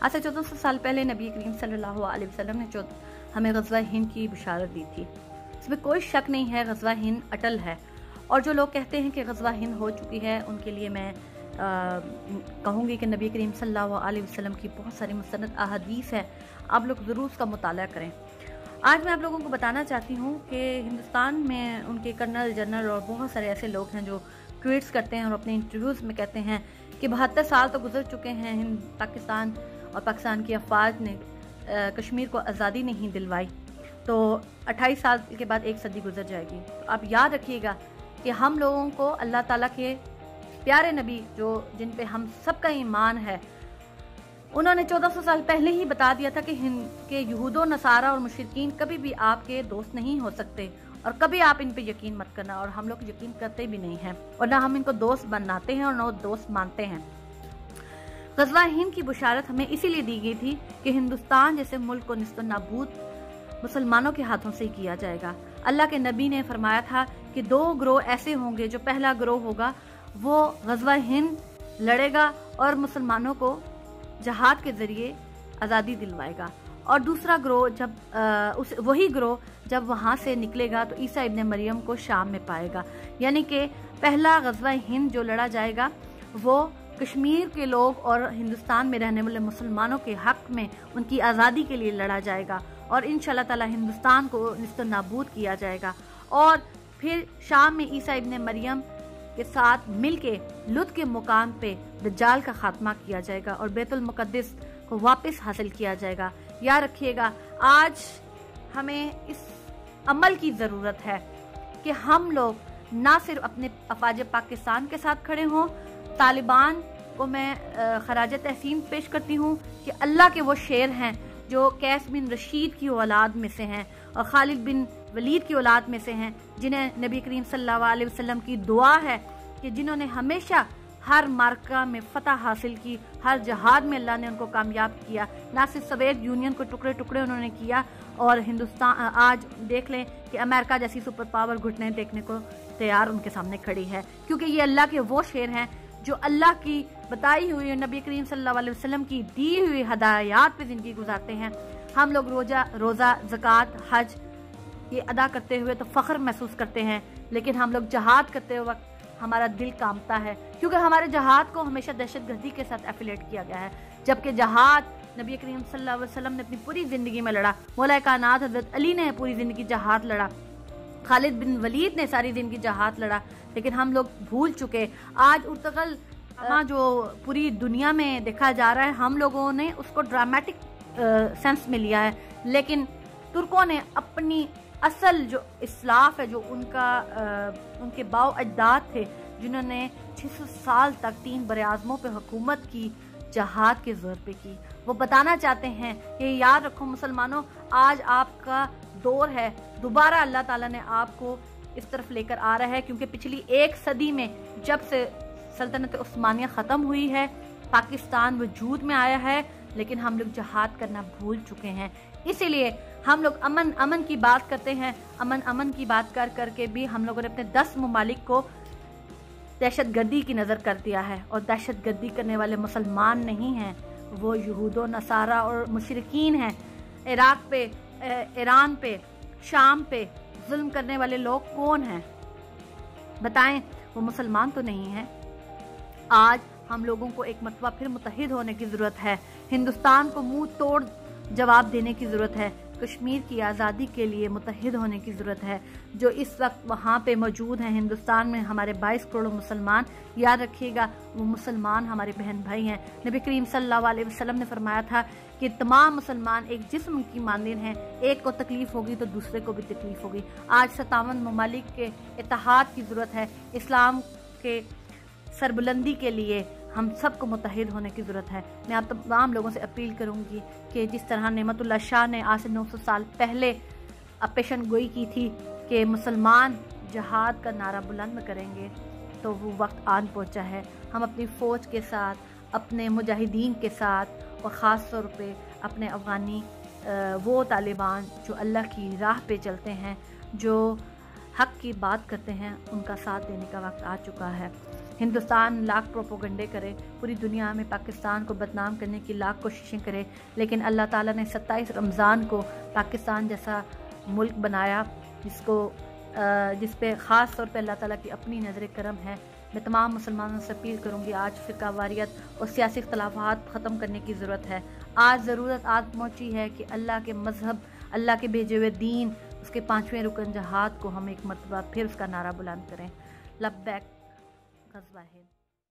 आज से 1400 साल पहले नबी करीम सल्लल्लाहु अलैहि वसल्लम ने हमें ग़ज़वा हिंद की बिशारत दी थी। इसमें कोई शक नहीं है, ग़ज़वा हिंद अटल है। और जो लोग कहते हैं कि ग़ज़वा हिंद हो चुकी है, उनके लिए मैं कहूँगी कि नबी करीम सल्लल्लाहु अलैहि वसल्लम की बहुत सारी मुस्तनद अहादीस है, आप लोग ज़रूर उसका मुताला करें। आज मैं आप लोगों को बताना चाहती हूँ कि हिंदुस्तान में उनके कर्नल, जनरल और बहुत सारे ऐसे लोग हैं जो ट्वीट्स करते हैं और अपने इंटरव्यूज़ में कहते हैं कि 72 साल तो गुजर चुके हैं, पाकिस्तान और पाकिस्तान की अफवाज ने कश्मीर को आज़ादी नहीं दिलवाई, तो 28 साल के बाद एक सदी गुजर जाएगी। तो आप याद रखिएगा कि हम लोगों को अल्लाह ताला के प्यारे नबी जिन पे हम सबका ईमान है, उन्होंने 1400 साल पहले ही बता दिया था कि यहूदो नसारा और मुशरिकीन कभी भी आपके दोस्त नहीं हो सकते और कभी आप इन पे यकीन मत करना। और हम लोग यकीन करते भी नहीं हैं और ना हम इनको दोस्त बनाते हैं और ना दोस्त मानते हैं। ग़ज़वा हिंद की बुशारत हमें इसीलिए दी गई थी कि हिंदुस्तान जैसे मुल्क को निस्त नाबूद मुसलमानों के हाथों से किया जाएगा। अल्लाह के नबी ने फरमाया था कि 2 ग्रोह ऐसे होंगे, जो पहला ग्रोह होगा वो ग़ज़वा हिंद लड़ेगा और मुसलमानों को जहाद के ज़रिए आज़ादी दिलवाएगा, और दूसरा ग्रोह वही ग्रोह जब वहाँ से निकलेगा तो ईसा इब्ने मरियम को शाम में पाएगा। यानी कि पहला ग़ज़वा हिंद जो लड़ा जाएगा वो कश्मीर के लोग और हिंदुस्तान में रहने वाले मुसलमानों के हक में उनकी आज़ादी के लिए लड़ा जाएगा और इंशाअल्लाह ताला हिंदुस्तान को निस्त नाबूद किया जाएगा। और फिर शाम में ईसा इब्ने मरियम के साथ मिलके लुत के मुकाम पे दज्जाल का खात्मा किया जाएगा और बैतुल मुक़द्दिस को वापस हासिल किया जाएगा। याद रखिएगा, आज हमें इस अमल की ज़रूरत है कि हम लोग ना सिर्फ अपने अफवाज पाकिस्तान के साथ खड़े हों। तालिबान को मैं खराज तहसीन पेश करती हूँ कि अल्लाह के वो शेर हैं जो कैस बिन रशीद की औलाद में से हैं और खालिद बिन वलीद की औलाद में से हैं, जिन्हें नबी करीम सल्लल्लाहु अलैहि वसल्लम की दुआ है कि जिन्होंने हमेशा हर मार्का में फतह हासिल की, हर जहाद में अल्लाह ने उनको कामयाब किया। ना सिर्फ सोवियत यूनियन को टुकड़े टुकड़े उन्होंने किया, और हिंदुस्तान आज देख लें कि अमेरिका जैसी सुपर पावर घुटने देखने को तैयार उनके सामने खड़ी है, क्योंकि ये अल्लाह के वो शेर हैं जो अल्लाह की बताई हुई नबी करीम सल्लल्लाहु अलैहि वसल्लम की दी हुई हदायत पे ज़िंदगी गुजारते हैं। हम लोग रोज़ा, ज़कात, हज ये अदा करते हुए तो फ़ख्र महसूस करते हैं, लेकिन हम लोग जहाद करते वक्त हमारा दिल कांपता है, क्योंकि हमारे जहाद को हमेशा दहशतगर्दी के साथ एफिलेट किया गया है, जबकि जहाद नबी करीम सल्लल्लाहु अलैहि वसल्लम ने अपनी पूरी ज़िंदगी में लड़ा। मौला कायनात हज़रत अली ने पूरी ज़िंदगी जहाद लड़ा, खालिद बिन वलीद ने सारी ज़िंदगी जहाद लड़ा, लेकिन हम लोग भूल चुके। आज उर्तगल जो पूरी दुनिया में देखा जा रहा है, हम लोगों ने उसको ड्रामेटिक सेंस में लिया है, लेकिन तुर्कों ने अपनी असल जो इस्लाफ है, जो उनके बाव अजदाद थे जिन्होंने 600 साल तक 3 बरे-आज़मों पे हुकूमत की, जहाद के जोर पे की, वो बताना चाहते हैं कि याद रखो मुसलमानों, आज आपका दौर है, दोबारा अल्लाह ताला ने आपको इस तरफ लेकर आ रहा है, क्योंकि पिछली 1 सदी में जब से सल्तनत उस्मानिया ख़त्म हुई है, पाकिस्तान वजूद में आया है, लेकिन हम लोग जहाद करना भूल चुके हैं। इसीलिए हम लोग अमन की बात करते हैं, अमन की बात करके भी हम लोगों ने अपने 10 ममालिक को दहशतगर्दी की नज़र कर दिया है, और दहशतगर्दी करने वाले मुसलमान नहीं हैं, वो यहूदो नसारा और मुशरिकीन हैं। इराक पे, ईरान पे, शाम पे जुल्म करने वाले लोग कौन हैं बताएं? वो मुसलमान तो नहीं हैं। आज हम लोगों को एक मरतबा फिर मुत्तहिद होने की ज़रूरत है, हिंदुस्तान को मुंह तोड़ जवाब देने की ज़रूरत है, कश्मीर की आज़ादी के लिए मुत्तहिद होने की ज़रूरत है। जो इस वक्त वहाँ पे मौजूद हैं हिंदुस्तान में, हमारे 22 करोड़ मुसलमान, याद रखिएगा वो मुसलमान हमारे बहन भाई हैं। नबी करीम सल्लल्लाहु अलैहि वसल्लम ने फरमाया था कि तमाम मुसलमान एक जिस्म की मानदेन हैं, एक को तकलीफ़ होगी तो दूसरे को भी तकलीफ़ होगी। आज 57 ममालिक के इत्तेहाद की ज़रूरत है, इस्लाम के सरबुलंदी के लिए हम सबको मुत्तहिद होने की ज़रूरत है। मैं आप तमाम लोगों से अपील करूंगी कि जिस तरह नेमतुल्लाह शाह ने आज से 900 साल पहले पेशन गोई की थी कि मुसलमान जहाद का नारा बुलंद करेंगे, तो वो वक्त आन पहुंचा है। हम अपनी फ़ौज के साथ, अपने मुजाहिदीन के साथ, और ख़ास तौर पे अपने अफ़गानी वो तालिबान जो अल्लाह की राह पे चलते हैं, जो हक की बात करते हैं उनका साथ देने का वक्त आ चुका है। हिंदुस्तान लाख प्रोपोगंडे करे, पूरी दुनिया में पाकिस्तान को बदनाम करने की लाख कोशिशें करे, लेकिन अल्लाह ताला ने 27 रमज़ान को पाकिस्तान जैसा मुल्क बनाया जिस पे ख़ास तौर पे अल्लाह ताला की अपनी नज़र करम है। मैं तमाम मुसलमानों से अपील करूँगी, आज फ़िरका वारियत और सियासी इख्तलाफात ख़त्म करने की ज़रूरत है। आज ज़रूरत आज पहुँची है कि अल्लाह के मज़हब, अल्लाह के भेजे हुए दीन, उसके 5वें रुकन जहाद को हम एक मरतबा फिर उसका नारा बुलंद करें। लब्बैक ग़ज़वा हिंद।